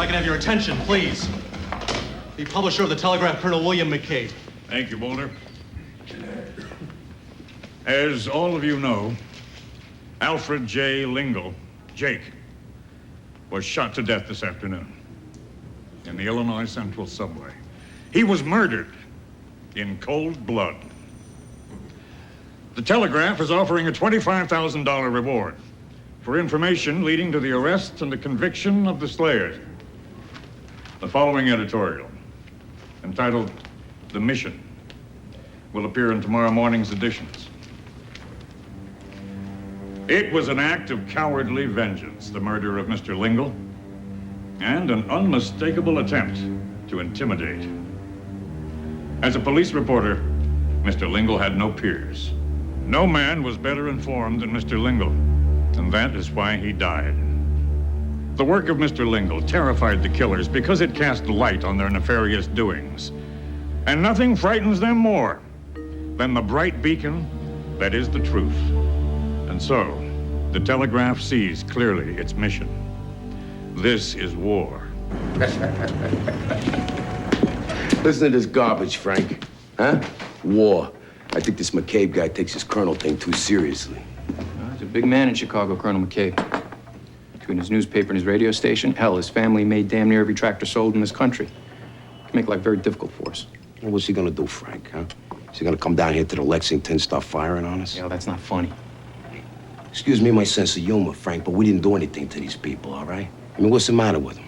I can have your attention, please. The publisher of the Telegraph, Colonel William McCabe. Thank you, Boulder. As all of you know, Alfred J. Lingle, Jake, was shot to death this afternoon in the Illinois Central subway. He was murdered in cold blood. The Telegraph is offering a $25,000 reward for information leading to the arrest and the conviction of the slayers. The following editorial, entitled The Mission, will appear in tomorrow morning's editions. It was an act of cowardly vengeance, the murder of Mr. Lingle, and an unmistakable attempt to intimidate. As a police reporter, Mr. Lingle had no peers. No man was better informed than Mr. Lingle, and that is why he died. The work of Mr. Lingle terrified the killers because it cast light on their nefarious doings. And nothing frightens them more than the bright beacon that is the truth. And so, the Telegraph sees clearly its mission. This is war. Listen to this garbage, Frank. Huh? War. I think this McCabe guy takes his colonel thing too seriously. He's a big man in Chicago, Colonel McCabe. Between his newspaper and his radio station, hell, his family made damn near every tractor sold in this country. It make life very difficult for us. Well, what's he gonna do, Frank, huh? Is he gonna come down here to the Lexington, start firing on us? Yeah, that's not funny. Excuse me my sense of humor, Frank, but we didn't do anything to these people, all right? I mean, what's the matter with them?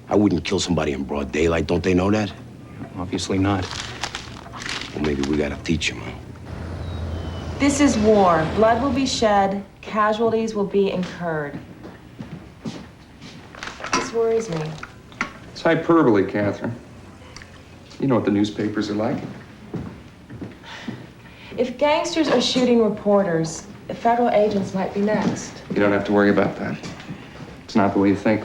I wouldn't kill somebody in broad daylight. Don't they know that? Obviously not. Well, maybe we gotta teach them, huh? This is war. Blood will be shed. Casualties will be incurred. This worries me. It's hyperbole, Catherine. You know what the newspapers are like. If gangsters are shooting reporters, the federal agents might be next. You don't have to worry about that. It's not the way you think.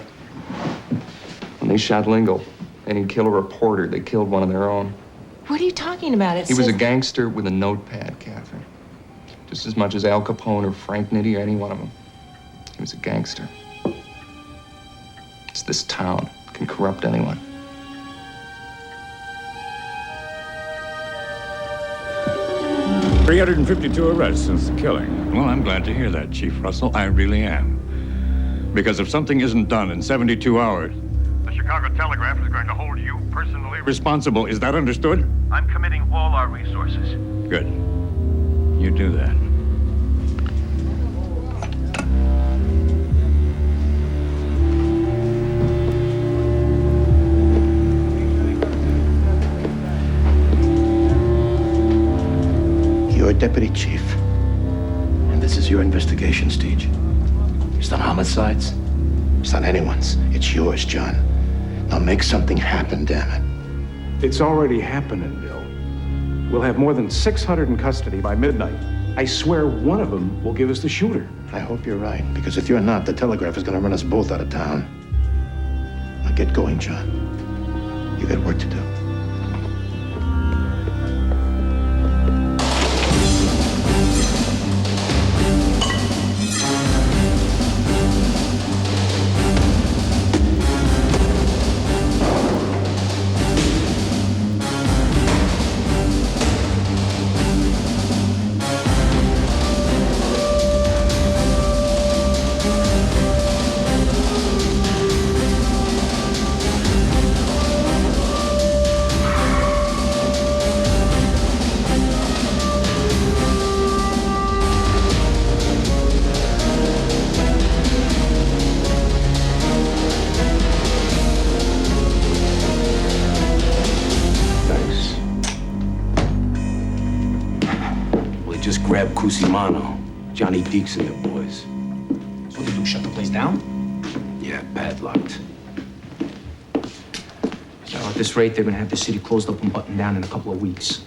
When they shot Lingle, they didn't kill a reporter. They killed one of their own. What are you talking about? He was a gangster with a notepad, Catherine. Just as much as Al Capone or Frank Nitti or any one of them. He was a gangster. It's this town can corrupt anyone. $352 arrests since the killing. Well, I'm glad to hear that, Chief Russell. I really am. Because if something isn't done in 72 hours, the Chicago Telegraph is going to hold you personally responsible. Is that understood? I'm committing all our resources. Good. You do that. You're a deputy chief, and this is your investigation stage. It's not homicides. It's not anyone's. It's yours, John. Now make something happen, damn it. It's already happening, Bill. We'll have more than 600 in custody by midnight. I swear one of them will give us the shooter. I hope you're right, because if you're not, the Telegraph is going to run us both out of town. Now get going, John. You got work to do. Just grab Cusimano, Johnny Deeks and the boys. So what do you do, shut the place down? Yeah, padlocked. So at this rate, they're gonna have the city closed up and buttoned down in a couple of weeks.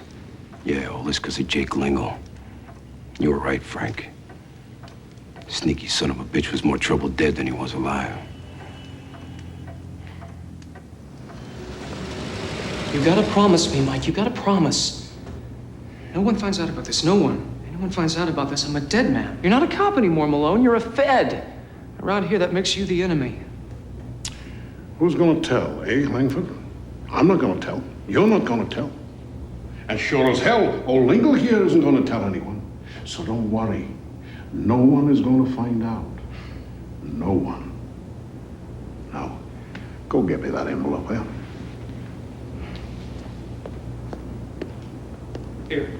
Yeah, all this because of Jake Lingle. You were right, Frank. Sneaky son of a bitch was more trouble dead than he was alive. You gotta promise me, Mike. You gotta promise. No one finds out about this. No one. Anyone finds out about this, I'm a dead man. You're not a cop. cop anymore, Malone. You're a Fed. Around here, that makes you the enemy. Who's gonna tell, eh, Langford? I'm not gonna tell. You're not gonna tell. And sure as hell, old Lingle here isn't gonna tell anyone. So don't worry. No one is gonna find out. No one. Now, go get me that envelope, will you? Here.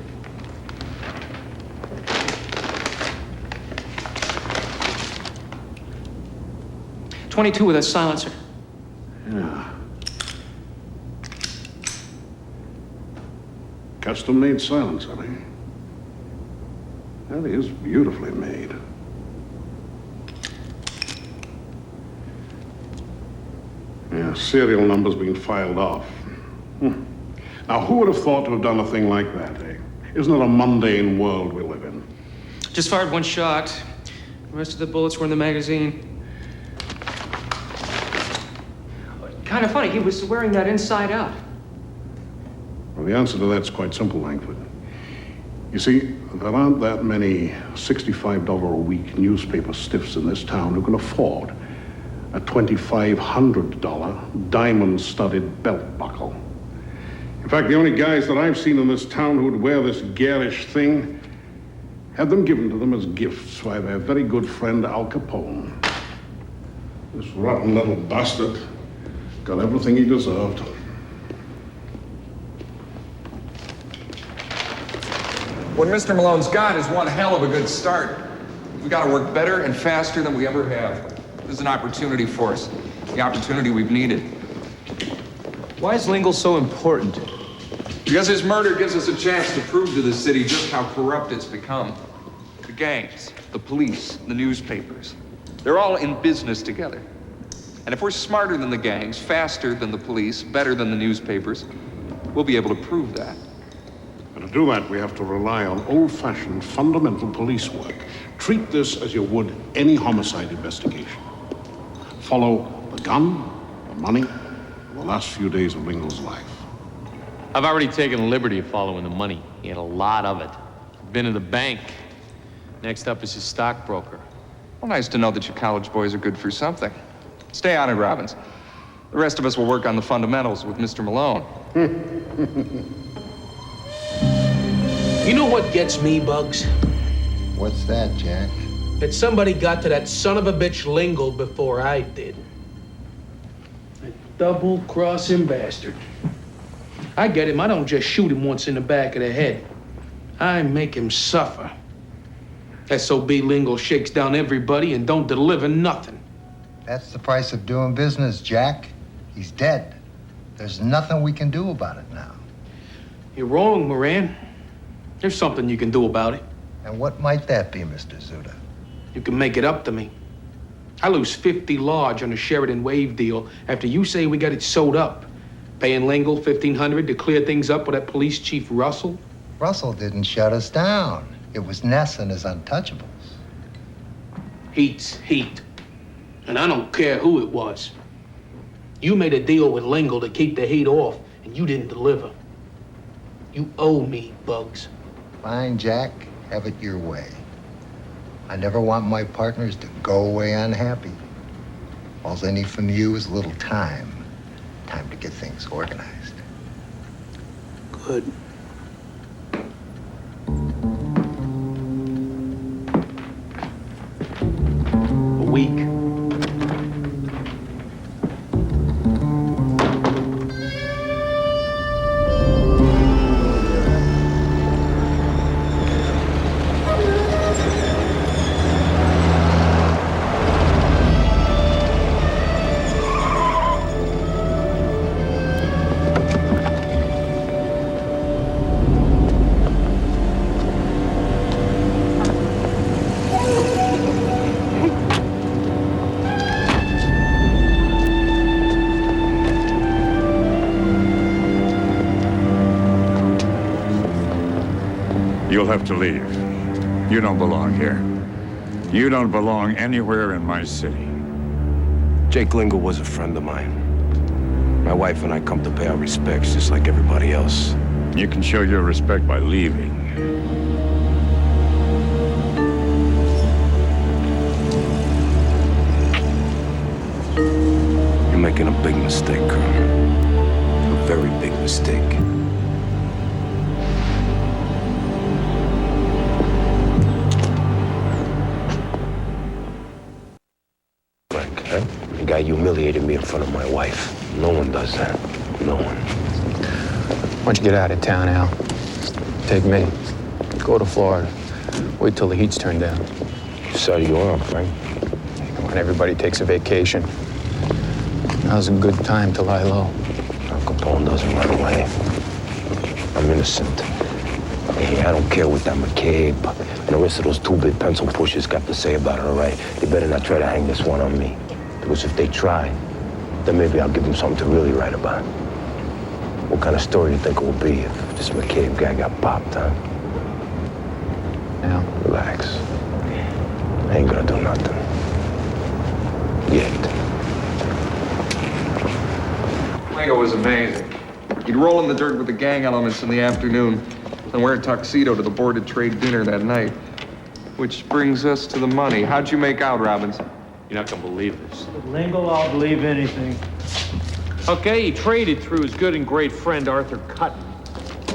.22 with a silencer. Yeah. Custom-made silencer, eh? That is beautifully made. Yeah, serial numbers being filed off. Now, who would have thought to have done a thing like that, eh? Isn't it a mundane world we live in? Just fired one shot. The rest of the bullets were in the magazine. Kind of funny, he was wearing that inside out. Well, the answer to that's quite simple, Langford. You see, there aren't that many $65 a week newspaper stiffs in this town who can afford a $2,500 diamond-studded belt buckle. In fact, the only guys that I've seen in this town who would wear this garish thing had them given to them as gifts by their very good friend Al Capone. This rotten little bastard got everything he deserved. What Mr. Malone's got is one hell of a good start. We've got to work better and faster than we ever have. This is an opportunity for us, the opportunity we've needed. Why is Lingle so important? Because his murder gives us a chance to prove to the city just how corrupt it's become. The gangs, the police, the newspapers, they're all in business together. And if we're smarter than the gangs, faster than the police, better than the newspapers, we'll be able to prove that. And to do that, we have to rely on old-fashioned, fundamental police work. Treat this as you would any homicide investigation. Follow the gun, the money, the last few days of Lingle's life. I've already taken the liberty of following the money. He had a lot of it. Been to the bank. Next up is his stockbroker. Well, nice to know that you college boys are good for something. Stay on it, Robbins. The rest of us will work on the fundamentals with Mr. Malone. You know what gets me, Bugs? What's that, Jack? That somebody got to that son of a bitch Lingle before I did. That double-crossing bastard. I get him. I don't just shoot him once in the back of the head. I make him suffer. S.O.B. Lingle shakes down everybody and don't deliver nothing. That's the price of doing business, Jack. He's dead. There's nothing we can do about it now. You're wrong, Moran. There's something you can do about it. And what might that be, Mr. Zuda? You can make it up to me. I lose 50 large on the Sheridan Wave deal after you say we got it sewed up. Paying Lingle $1,500 to clear things up with that police chief Russell. Russell didn't shut us down. It was Ness and his Untouchables. Heat's heat. And I don't care who it was. You made a deal with Lingle to keep the heat off, and you didn't deliver. You owe me, Bugs. Fine, Jack. Have it your way. I never want my partners to go away unhappy. All I need from you is a little time. Time to get things organized. Good. A week. You'll have to leave. You don't belong here. You don't belong anywhere in my city. Jake Lingle was a friend of mine. My wife and I come to pay our respects just like everybody else. You can show your respect by leaving. You make making a big mistake, Colonel. A very big mistake. Frank, huh? The guy humiliated me in front of my wife. No one does that. No one. Why don't you get out of town, Al? Take me. Go to Florida. Wait till the heat's turned down. So do you are, Frank. Hey, come on, everybody takes a vacation. Now's a good time to lie low. Al Capone doesn't run away. I'm innocent. Hey, I don't care what that McCabe and the rest of those two big pencil pushers got to say about it, all right? They better not try to hang this one on me. Because if they try, then maybe I'll give them something to really write about. What kind of story do you think it will be if this McCabe guy got popped, huh? Al? Relax. I ain't gonna do nothing. Yet. Lego was amazing. He'd roll in the dirt with the gang elements in the afternoon and wear a tuxedo to the Board of Trade dinner that night. Which brings us to the money. How'd you make out, Robbins? You're not gonna believe this. Lingle, I'll believe anything. Okay, he traded through his good and great friend Arthur Cutton.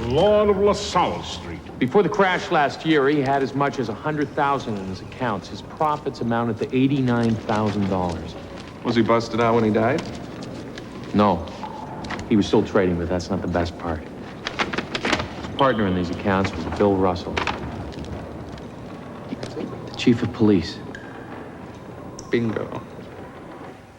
Lord of LaSalle Street. Before the crash last year, he had as much as $100,000 in his accounts. His profits amounted to $89,000. Was he busted out when he died? No. He was still trading, but that's not the best part. His partner in these accounts was Bill Russell, the chief of police. Bingo.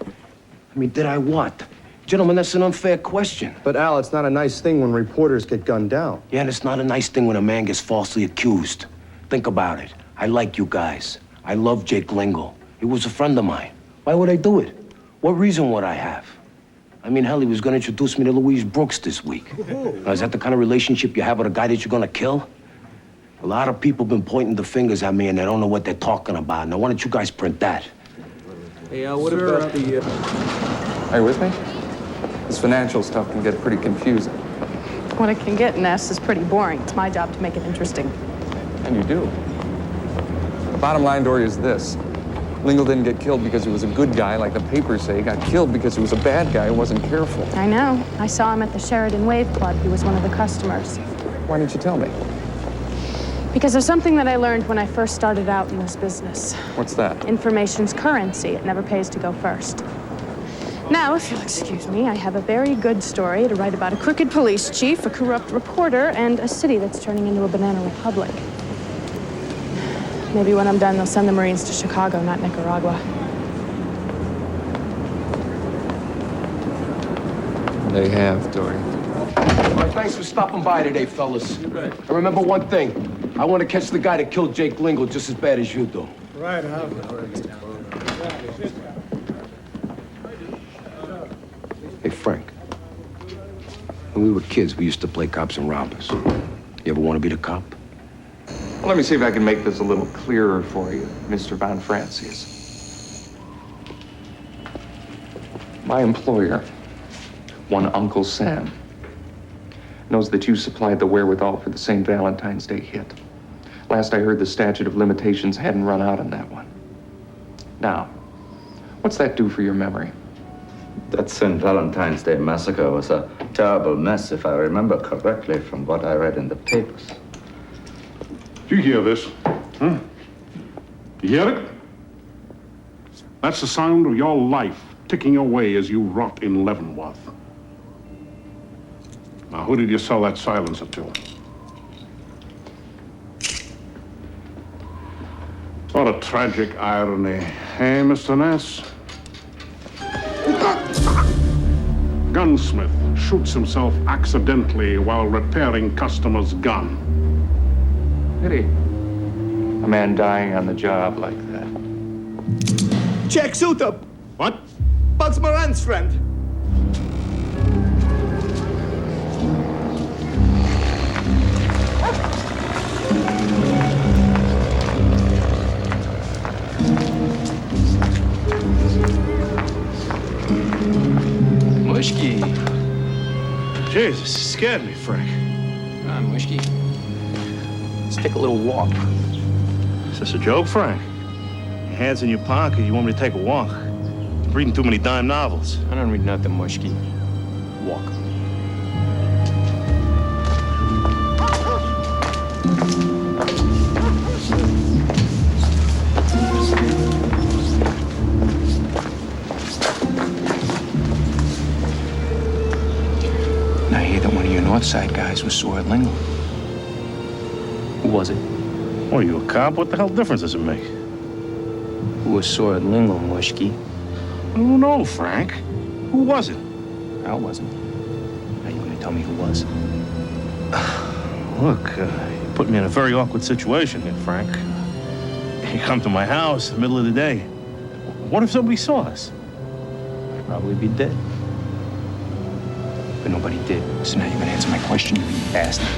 I mean, did I what? Gentlemen, that's an unfair question. But Al, it's not a nice thing when reporters get gunned down. Yeah, and it's not a nice thing when a man gets falsely accused. Think about it. I like you guys. I love Jake Lingle. He was a friend of mine. Why would I do it? What reason would I have? I mean, hell, he was gonna introduce me to Louise Brooks this week. Now, is that the kind of relationship you have with a guy that you're gonna kill? A lot of people been pointing the fingers at me and they don't know what they're talking about. Now, why don't you guys print that? Hey, Al, what about the... Are you with me? This financial stuff can get pretty confusing. What it can get, Ness, is pretty boring. It's my job to make it interesting. And you do. The bottom line, Dory, is this. Lingle didn't get killed because he was a good guy, like the papers say. He got killed because he was a bad guy who wasn't careful. I know. I saw him at the Sheridan Wave Club. He was one of the customers. Why didn't you tell me? Because there's something that I learned when I first started out in this business. What's that? Information's currency. It never pays to go first. Now, if you'll excuse me, I have a very good story to write about a crooked police chief, a corrupt reporter, and a city that's turning into a banana republic. Maybe when I'm done, they'll send the Marines to Chicago, not Nicaragua. They have, Dory. All right, thanks for stopping by today, fellas. And remember one thing. I want to catch the guy that killed Jake Lingle just as bad as you do. Right, Al. Hey, Frank. When we were kids, we used to play cops and robbers. You ever want to be the cop? Well, let me see if I can make this a little clearer for you, Mr. Von Francis. My employer, one Uncle Sam, knows that you supplied the wherewithal for the St. Valentine's Day hit. Last I heard, the statute of limitations hadn't run out on that one. Now, what's that do for your memory? That St. Valentine's Day massacre was a terrible mess, if I remember correctly from what I read in the papers. Do you hear this? Huh? You hear it? That's the sound of your life ticking away as you rot in Leavenworth. Now, who did you sell that silencer to? What a tragic irony, eh, Mr. Ness? Gunsmith shoots himself accidentally while repairing customer's gun. Pity. A man dying on the job like that. Check suit up. What? Bugs Moran's friend. Mushki. Jesus, scared me, Frank. Mushki. Let's take a little walk. Is this a joke, Frank? Your hands in your pocket, you want me to take a walk? Reading too many dime novels. I don't read nothing, Mushki. Walk. Now, I hear that one of your North Side guys was sore at Lingle. Who was it? What, are you a cop? What the hell difference does it make? Who was sore at Lingle, Mushki? I don't know, Frank. Who was it? I wasn't. Now you gonna tell me who was? Look, you put me in a very awkward situation here, Frank. You come to my house in the middle of the day. What if somebody saw us? I'd probably be dead. But nobody did. So now you're gonna answer my question, you bastard.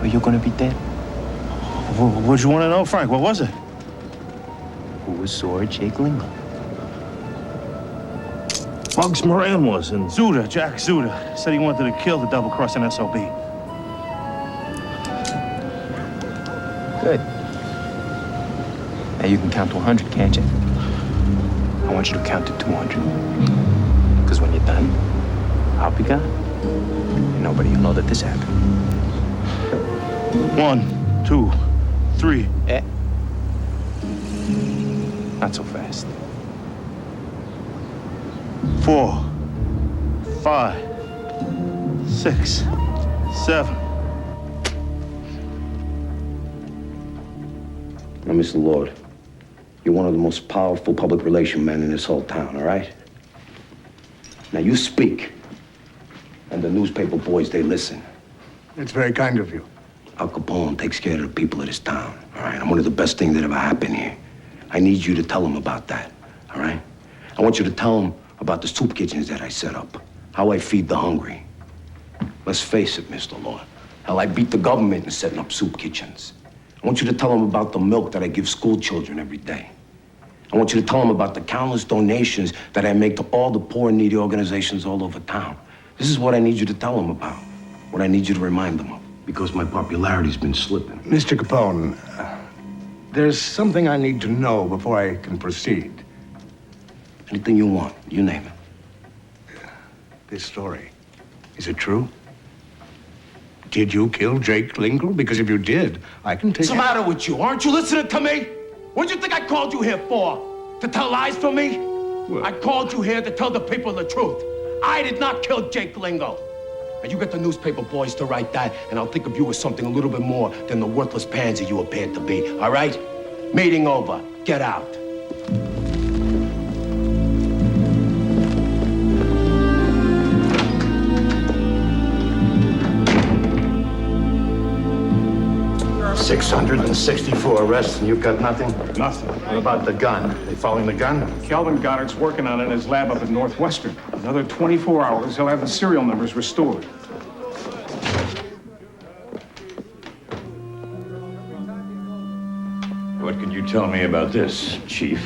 Or you're gonna be dead. What'd you want to know, Frank? What was it? Who was sore at Jake Lingle? Bugs Moran was, and Zuda, Jack Zuda, said he wanted to kill the double-crossing SOB. Good. Now you can count to 100, can't you? I want you to count to 200. Because when you're done, I'll be gone. And nobody will know that this happened. 1, 2, 3. Not so fast. 4, 5, 6, 7. Now, Mr. Lord, you're one of the most powerful public relation men in this whole town, all right? Now, you speak, and the newspaper boys, they listen. It's very kind of you. Al Capone takes care of the people of this town, all right? I'm one of the best things that ever happened here. I need you to tell them about that, all right? I want you to tell them about the soup kitchens that I set up, how I feed the hungry. Let's face it, Mr. Lord. Hell, I beat the government in setting up soup kitchens. I want you to tell them about the milk that I give school children every day. I want you to tell them about the countless donations that I make to all the poor and needy organizations all over town. This is what I need you to tell them about, what I need you to remind them of, because my popularity's been slipping. Mr. Capone, there's something I need to know before I can proceed. Anything you want, you name it. This story, is it true? Did you kill Jake Lingle? Because if you did, I can take What's the matter with you? Aren't you listening to me? What do you think I called you here for? To tell lies from me? I called you here to tell the people the truth. I did not kill Jake Lingle. And you get the newspaper boys to write that, and I'll think of you as something a little bit more than the worthless pansy you appeared to be, all right? Meeting over. Get out. $664 arrests, and you've got nothing? Nothing. What about the gun? They following the gun? Calvin Goddard's working on it in his lab up in Northwestern. Another 24 hours, he'll have the serial numbers restored. What can you tell me about this, Chief?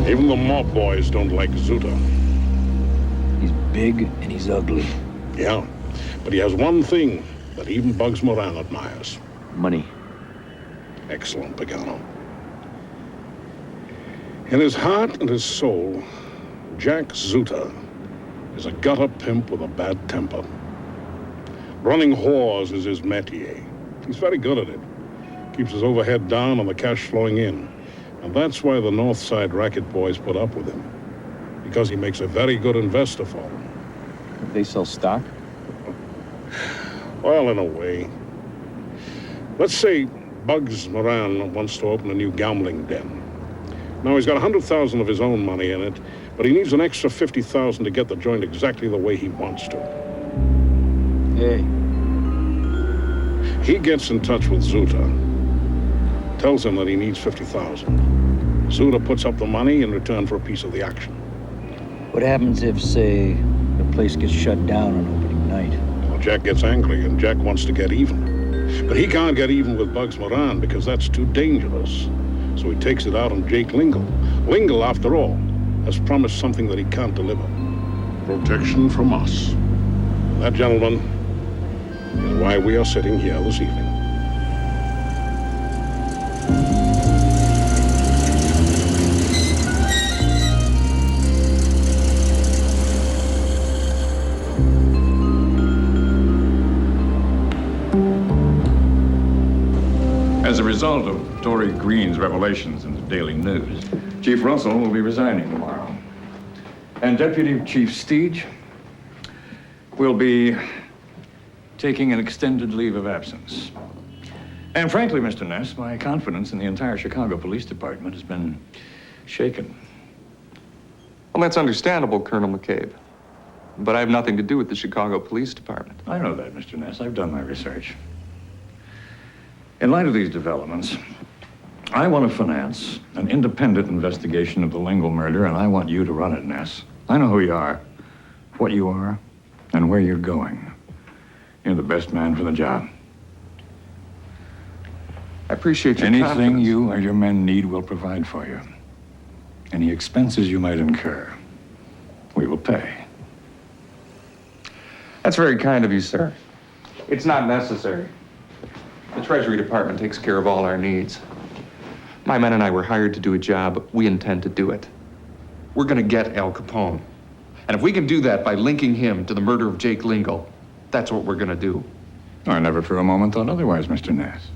Even the mob boys don't like Zuta. He's big and he's ugly. Yeah, but he has one thing that even Bugs Moran admires. Money. Excellent, Pagano. In his heart and his soul, Jack Zuta is a gutter pimp with a bad temper. Running whores is his métier. He's very good at it. Keeps his overhead down and the cash flowing in. And that's why the North Side racket boys put up with him. Because he makes a very good investor for them. They sell stock? Well, in a way. Let's say Bugs Moran wants to open a new gambling den. Now, he's got $100,000 of his own money in it, but he needs an extra $50,000 to get the joint exactly the way he wants to. Hey. He gets in touch with Zuta, tells him that he needs $50,000. Zuta puts up the money in return for a piece of the action. What happens if, say, the place gets shut down on opening night? Well, Jack gets angry, and Jack wants to get even. But he can't get even with Bugs Moran because that's too dangerous. So he takes it out on Jake Lingle. Lingle, after all, has promised something that he can't deliver. Protection from us. And that, gentlemen, is why we are sitting here this evening. As a result of Dory Green's revelations in the Daily News, Chief Russell will be resigning tomorrow. And Deputy Chief Steege will be taking an extended leave of absence. And frankly, Mr. Ness, my confidence in the entire Chicago Police Department has been shaken. Well, that's understandable, Colonel McCabe. But I have nothing to do with the Chicago Police Department. I know that, Mr. Ness. I've done my research. In light of these developments, I want to finance an independent investigation of the Lingle murder, and I want you to run it, Ness. I know who you are, what you are, and where you're going. You're the best man for the job. I appreciate your Anything confidence. you or your men need, we'll provide for you. Any expenses you might incur, we will pay. That's very kind of you, sir. It's not necessary. The Treasury Department takes care of all our needs. My men and I were hired to do a job. We intend to do it. We're gonna get Al Capone. And if we can do that by linking him to the murder of Jake Lingle, that's what we're gonna do. I never for a moment thought otherwise, Mr. Ness.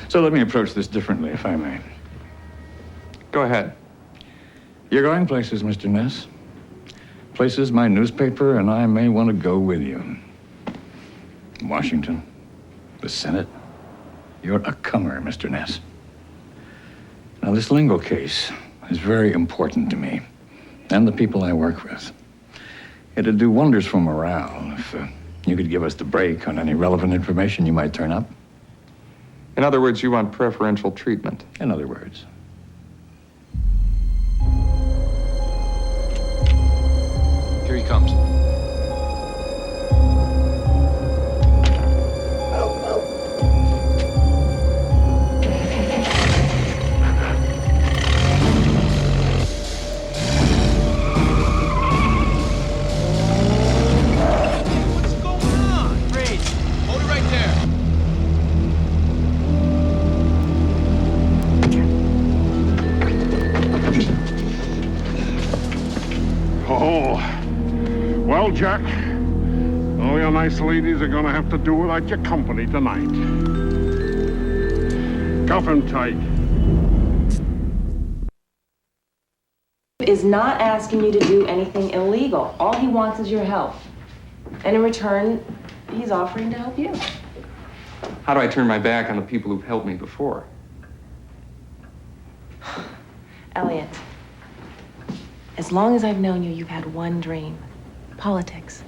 So let me approach this differently, if I may. Go ahead. You're going places, Mr. Ness. Places my newspaper and I may want to go with you. Washington, the Senate. You're a comer, Mr. Ness. Now, this Lingle case is very important to me and the people I work with. It'd do wonders for morale if you could give us the break on any relevant information you might turn up. In other words, you want preferential treatment. In other words. Here he comes. Well, Jack, all your nice ladies are gonna have to do without your company tonight. Cuff him tight. Is not asking you to do anything illegal. All he wants is your help. And in return, he's offering to help you. How do I turn my back on the people who've helped me before? Elliot, as long as I've known you, you've had one dream. Politics.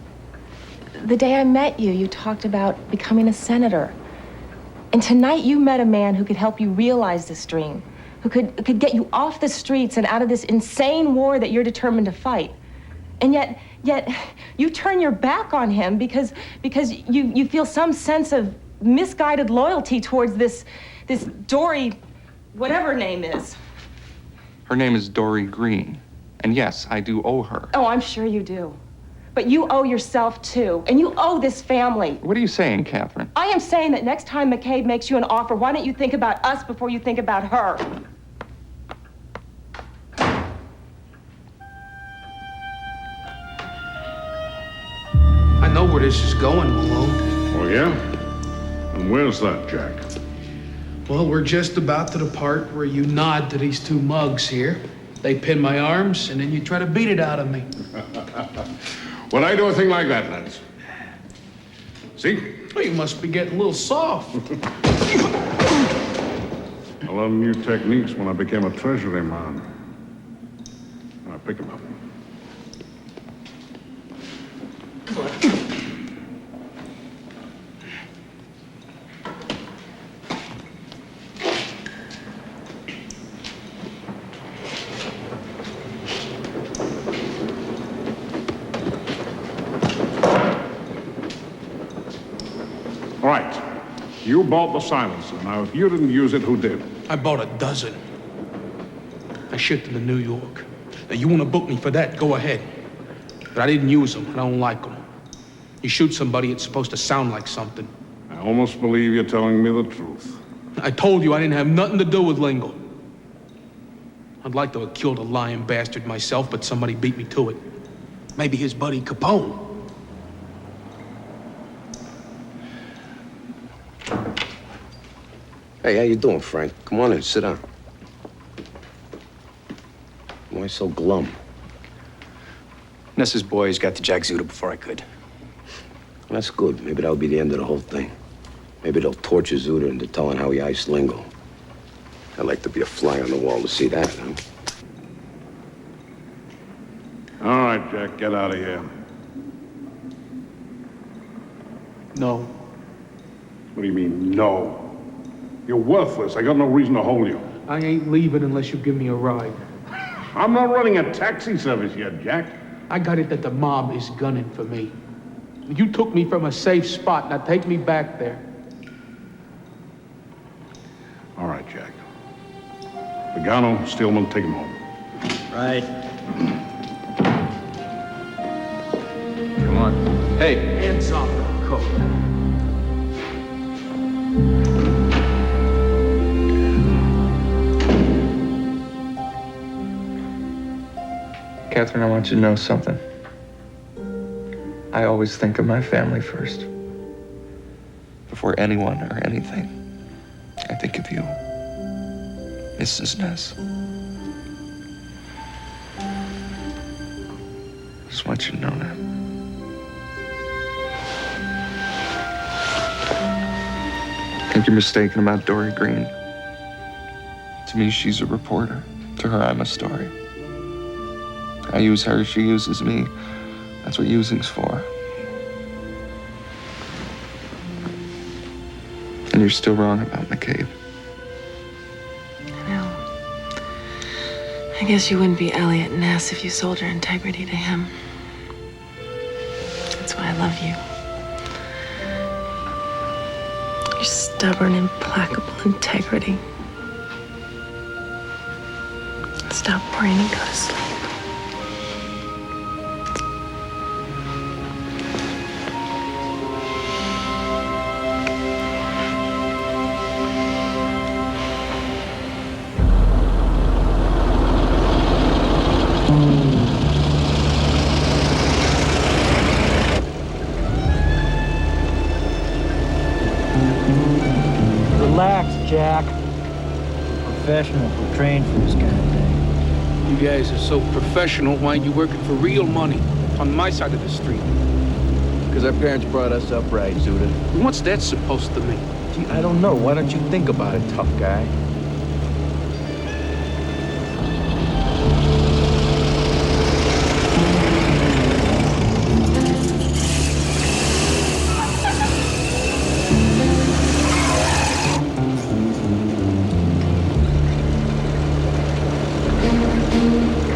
The day I met you, you talked about becoming a senator. And tonight you met a man who could help you realize this dream, who could get you off the streets and out of this insane war that you're determined to fight. And yet you turn your back on him because you feel some sense of misguided loyalty towards this Dory, whatever her name is. Her name is Dory Green. And yes, I do owe her. Oh, I'm sure you do. But you owe yourself too, and you owe this family. What are you saying, Catherine? I am saying that next time McCabe makes you an offer, why don't you think about us before you think about her? I know where this is going, Malone. Oh, yeah? And where's that, Jack? Well, we're just about to the part where you nod to these two mugs here. They pin my arms, and then you try to beat it out of me. Would I do a thing like that, lads? See? Well, you must be getting a little soft. I learned new techniques when I became a treasury man. I pick him up. You bought the silencer. Now, if you didn't use it, who did? I bought a dozen. I shipped them to New York. Now, you want to book me for that, go ahead. But I didn't use them. I don't like them. You shoot somebody, it's supposed to sound like something. I almost believe you're telling me the truth. I told you I didn't have nothing to do with Lingle. I'd like to have killed a lying bastard myself, but somebody beat me to it. Maybe his buddy Capone. Hey, how you doing, Frank? Come on in, sit down. Why so glum? Nessa's boys got to Jack Zuda before I could. That's good. Maybe that'll be the end of the whole thing. Maybe they'll torture Zuda into telling how he iced Lingo. I'd like to be a fly on the wall to see that, huh? All right, Jack, get out of here. No. What do you mean, no? You're worthless. I got no reason to hold you. I ain't leaving unless you give me a ride. I'm not running a taxi service yet, Jack. I got it that the mob is gunning for me. You took me from a safe spot. Now take me back there. All right, Jack. Pagano, Steelman, take him home. Right. Come on. Hey. Hands off the coat. Catherine, I want you to know something. I always think of my family first. Before anyone or anything, I think of you, Mrs. Ness. Just want you to know that. I think you're mistaken about Dory Green. To me, she's a reporter. To her, I'm a story. I use her, she uses me. That's what using's for. And you're still wrong about McCabe. I know. I guess you wouldn't be Elliot Ness if you sold your integrity to him. That's why I love you. Your stubborn, implacable integrity. Stop worrying and go to sleep. Relax, Jack. Professionals were trained for this kind of thing. You guys are so professional. Why aren't you working for real money on my side of the street? Because our parents brought us up right, Zuda. What's that supposed to mean? Gee, I don't know. Why don't you think about it, tough guy?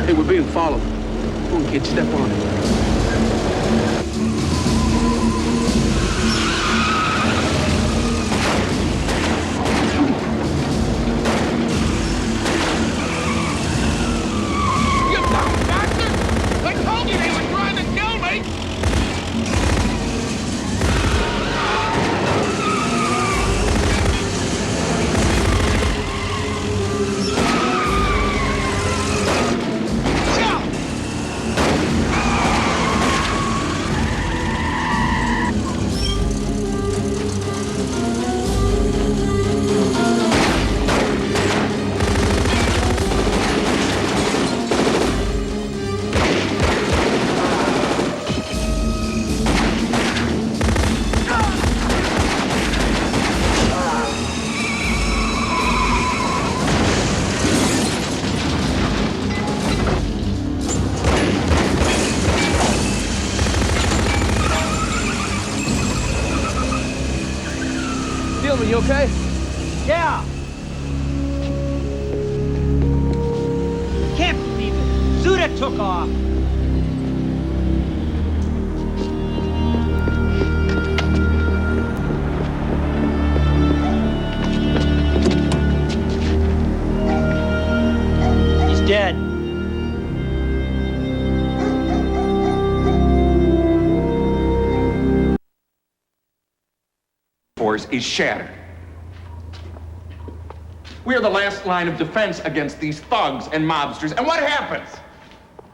Hey, we're being followed. Come on, kid, step on it. You okay? Yeah. Can't believe it. Zuda took off. yours is shattered. We are the last line of defense against these thugs and mobsters. And what happens?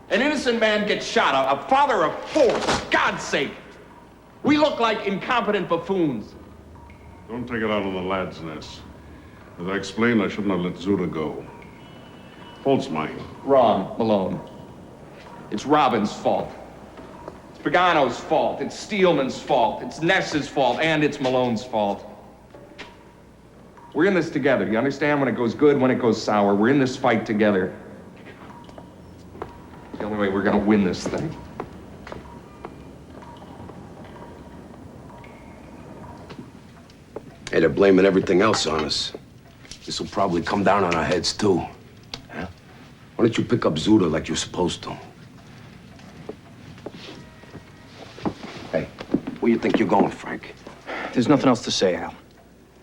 An innocent man gets shot, a father of four, for God's sake. We look like incompetent buffoons. Don't take it out of the lad's nest. As I explained, I shouldn't have let Zuda go. Fault's mine. Wrong, Malone. It's Robin's fault. It's Pagano's fault. It's Steelman's fault. It's Ness's fault. And it's Malone's fault. We're in this together. You understand? When it goes good, when it goes sour. We're in this fight together. It's the only way we're gonna win this thing. Hey, they're blaming everything else on us. This will probably come down on our heads, too. Yeah? Why don't you pick up Zuda like you're supposed to? Hey, where you think you're going, Frank? There's nothing else to say, Al.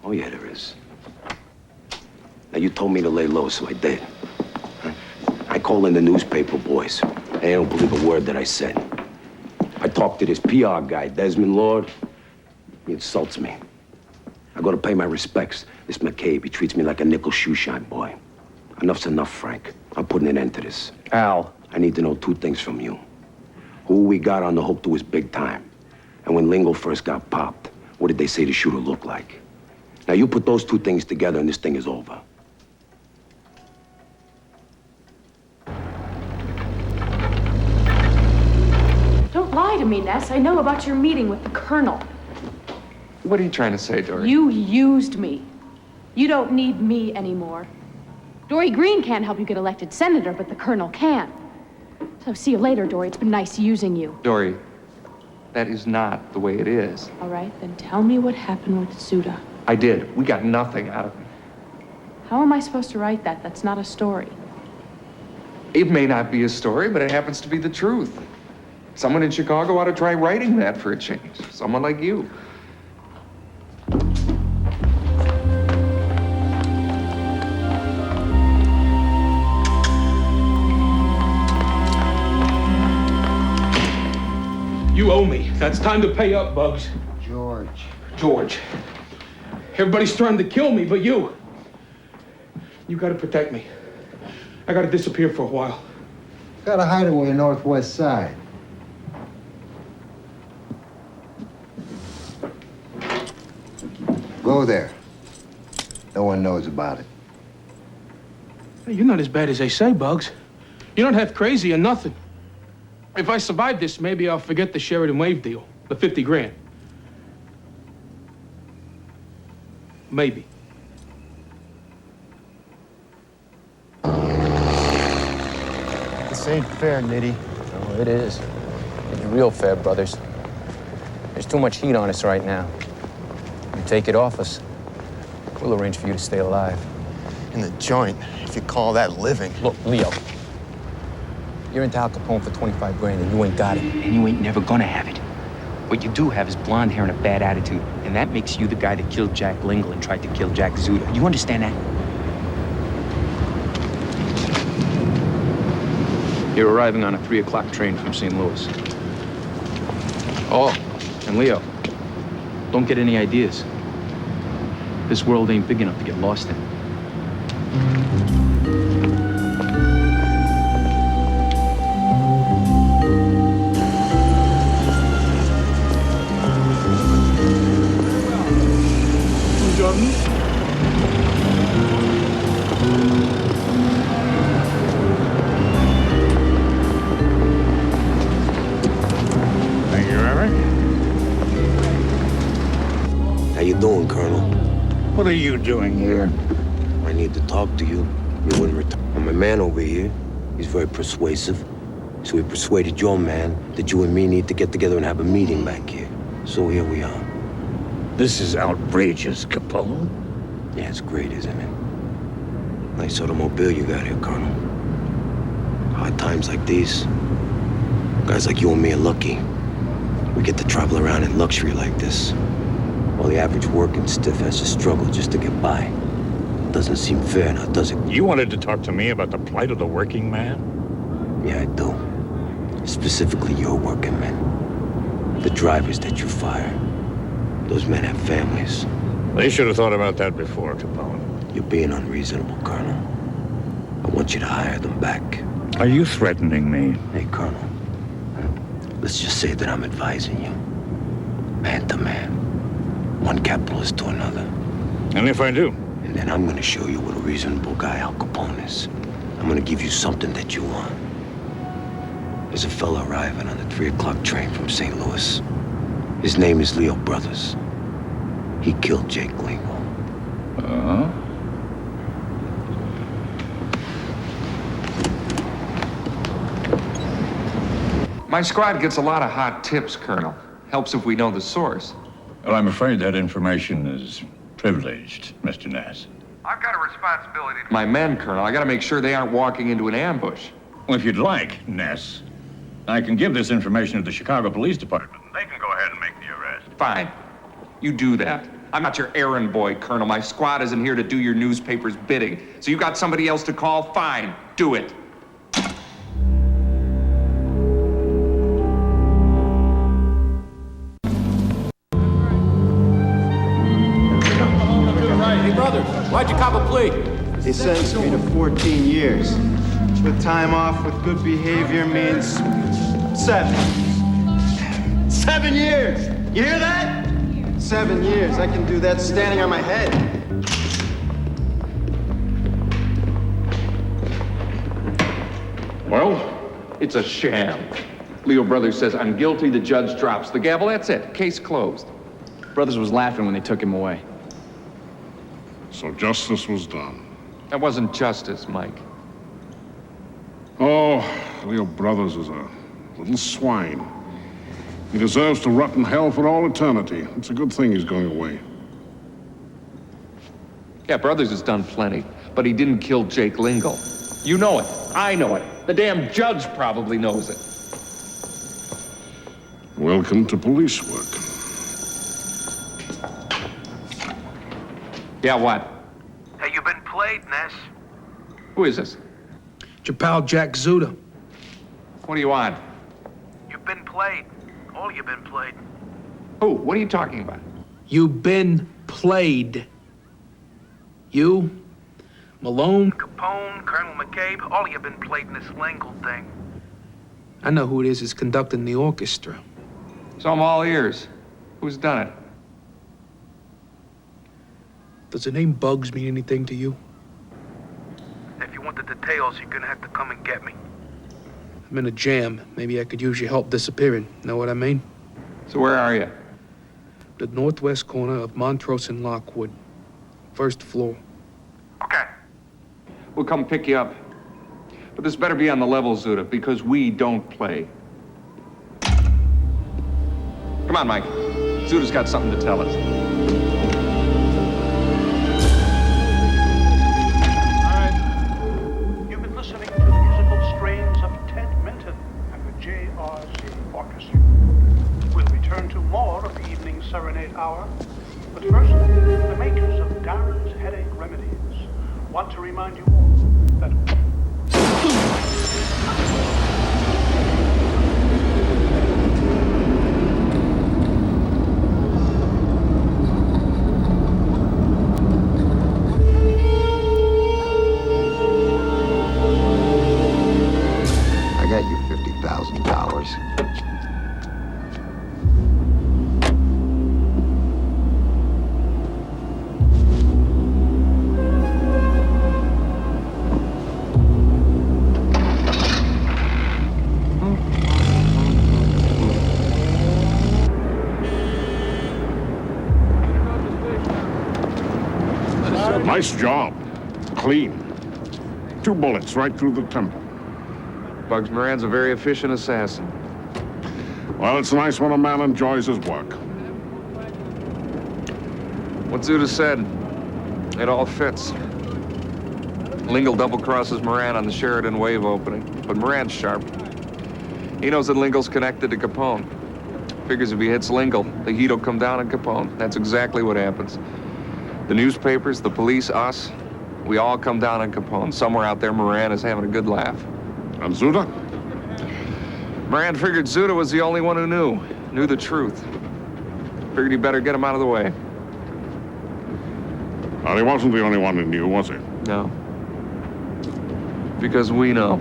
Oh, yeah, there is. Now, you told me to lay low, so I did. Huh? I called in the newspaper boys. They don't believe a word that I said. I talked to this PR guy, Desmond Lord. He insults me. I go to pay my respects. This McCabe, he treats me like a nickel shoeshine boy. Enough's enough, Frank. I'm putting an end to this. Al. I need to know two things from you. Who we got on the hook to his big time. And when Lingo first got popped, what did they say the shooter looked like? Now, you put those two things together and this thing is over. Don't lie to me, Ness. I know about your meeting with the Colonel. What are you trying to say, Dory? You used me. You don't need me anymore. Dory Green can't help you get elected senator, but the Colonel can. So see you later, Dory. It's been nice using you. Dory, that is not the way it is. All right, then tell me what happened with Zuda. I did. We got nothing out of it. How am I supposed to write that? That's not a story. It may not be a story, but it happens to be the truth. Someone in Chicago ought to try writing that for a change. Someone like you. You owe me. That's time to pay up, Bugs. George. Everybody's trying to kill me, but you. You gotta protect me. I gotta disappear for a while. Got a hideaway northwest side. Go there. No one knows about it. Hey, you're not as bad as they say, Bugs. You're not half crazy or nothing. If I survive this, maybe I'll forget the Sheridan Wave deal, the 50 grand. Maybe. This ain't fair, Nitty. Oh, it is. It's real fair, brothers. There's too much heat on us right now. You take it off us, we'll arrange for you to stay alive. In the joint, if you call that living. Look, Leo. You're into Al Capone for 25 grand and you ain't got it. And you ain't never gonna have it. What you do have is blonde hair and a bad attitude. And that makes you the guy that killed Jack Lingle and tried to kill Jack Zuda. You understand that? You're arriving on a 3 o'clock train from St. Louis. Oh, and Leo, don't get any ideas. This world ain't big enough to get lost in. Thank you, Eric. How you doing, Colonel? What are you doing here? I need to talk to you. You wouldn't return. My man over here, he's very persuasive. So he persuaded your man that you and me need to get together and have a meeting back here. So here we are. This is outrageous, Capone. Yeah, it's great, isn't it? Nice automobile you got here, Colonel. Hard times like these, guys like you and me are lucky. We get to travel around in luxury like this, while the average working stiff has to struggle just to get by. Doesn't seem fair now, does it? You wanted to talk to me about the plight of the working man? Yeah, I do. Specifically your working men. The drivers that you fire. Those men have families. They should have thought about that before, Capone. You're being unreasonable, Colonel. I want you to hire them back. Are you threatening me? Hey, Colonel. Let's just say that I'm advising you. Man to man. One capitalist to another. And if I do? And then I'm gonna show you what a reasonable guy Al Capone is. I'm gonna give you something that you want. There's a fella arriving on the 3 o'clock train from St. Louis. His name is Leo Brothers. He killed Jake Lingle. Uh-huh. My squad gets a lot of hot tips, Colonel. Helps if we know the source. Well, I'm afraid that information is privileged, Mr. Ness. I've got a responsibility to my men, Colonel. I gotta make sure they aren't walking into an ambush. Well, if you'd like, Ness, I can give this information to the Chicago Police Department. They can go ahead and make the arrest. Fine. You do that. I'm not your errand boy, Colonel. My squad isn't here to do your newspaper's bidding. So you got somebody else to call? Fine. Do it. Hey, brother, why'd you cop a plea? They sentenced me to 14 years. With time off with good behavior means 7. 7 years! You hear that? 7 years. I can do that standing on my head. Well, it's a sham. Leo Brothers says, I'm guilty, the judge drops the gavel, that's it. Case closed. Brothers was laughing when they took him away. So justice was done. That wasn't justice, Mike. Oh, Leo Brothers is a little swine. He deserves to rot in hell for all eternity. It's a good thing he's going away. Yeah, Brothers has done plenty, but he didn't kill Jake Lingle. You know it. I know it. The damn judge probably knows it. Welcome to police work. Yeah, what? Hey, you been played, Ness? Who is this? Your pal Jack Zuda. What do you want? You've been played. All you've been played. Who? What are you talking about? You've been played. You, Malone. Capone, Colonel McCabe, all you've been played in this Lingle thing. I know who it is conducting the orchestra. So I'm all ears. Who's done it? Does the name Bugs mean anything to you? If you want the details, you're gonna have to come and get me. I'm in a jam. Maybe I could use your help disappearing. Know what I mean? So where are you? The northwest corner of Montrose and Lockwood. First floor. Okay. We'll come pick you up. But this better be on the level, Zuda, because we don't play. Come on, Mike. Zuda's got something to tell us. You've been listening to the musical strains of Ted Minton and the JRC Orchestra. We'll return to more of the evening serenade hour. But first, the makers of Darren's Headache Remedies want to remind you all that... I got you $50,000. Nice job. Clean. 2 bullets right through the temple. Bugs Moran's a very efficient assassin. Well, it's nice when a man enjoys his work. What Zuda said, it all fits. Lingle double-crosses Moran on the Sheridan Wave opening, but Moran's sharp. He knows that Lingle's connected to Capone. Figures if he hits Lingle, the heat will come down on Capone. That's exactly what happens. The newspapers, the police, us, we all come down on Capone. Somewhere out there, Moran is having a good laugh. And Zuda? Moran figured Zuda was the only one who knew the truth. Figured he better get him out of the way. Well, he wasn't the only one who knew, was he? No. Because we know.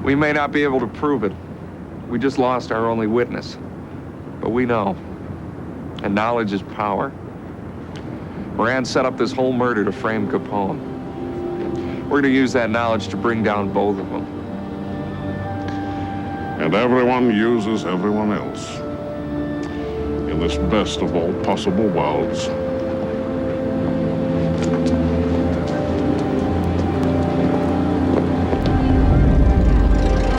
We may not be able to prove it. We just lost our only witness. But we know. And knowledge is power. Moran set up this whole murder to frame Capone. We're gonna use that knowledge to bring down both of them. And everyone uses everyone else. In this best of all possible worlds.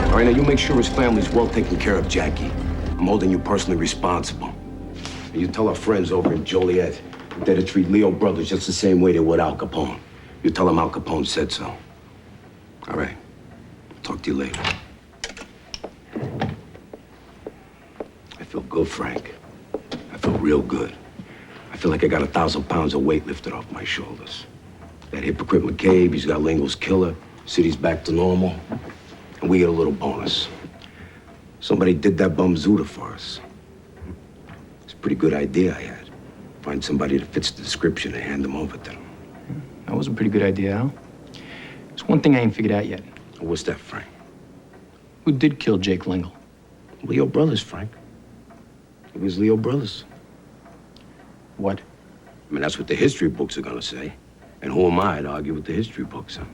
All right, now you make sure his family's well taken care of, Jackie. I'm holding you personally responsible. And you tell our friends over in Joliet that they're to treat Leo brothers just the same way they would Al Capone. You tell them Al Capone said so. All right. Talk to you later. I feel good, Frank. I feel real good. I feel like I got 1,000 pounds of weight lifted off my shoulders. That hypocrite McCabe, he's got Lingo's killer. City's back to normal. And we get a little bonus. Somebody did that bum Zuda for us. It's a pretty good idea I had. Find somebody that fits the description and hand them over to them. That was a pretty good idea, Al. There's one thing I ain't figured out yet. What's that, Frank? Who did kill Jake Lingle? Leo Brothers, Frank. It was Leo Brothers. What? I mean, that's what the history books are gonna say. And who am I to argue with the history books, huh?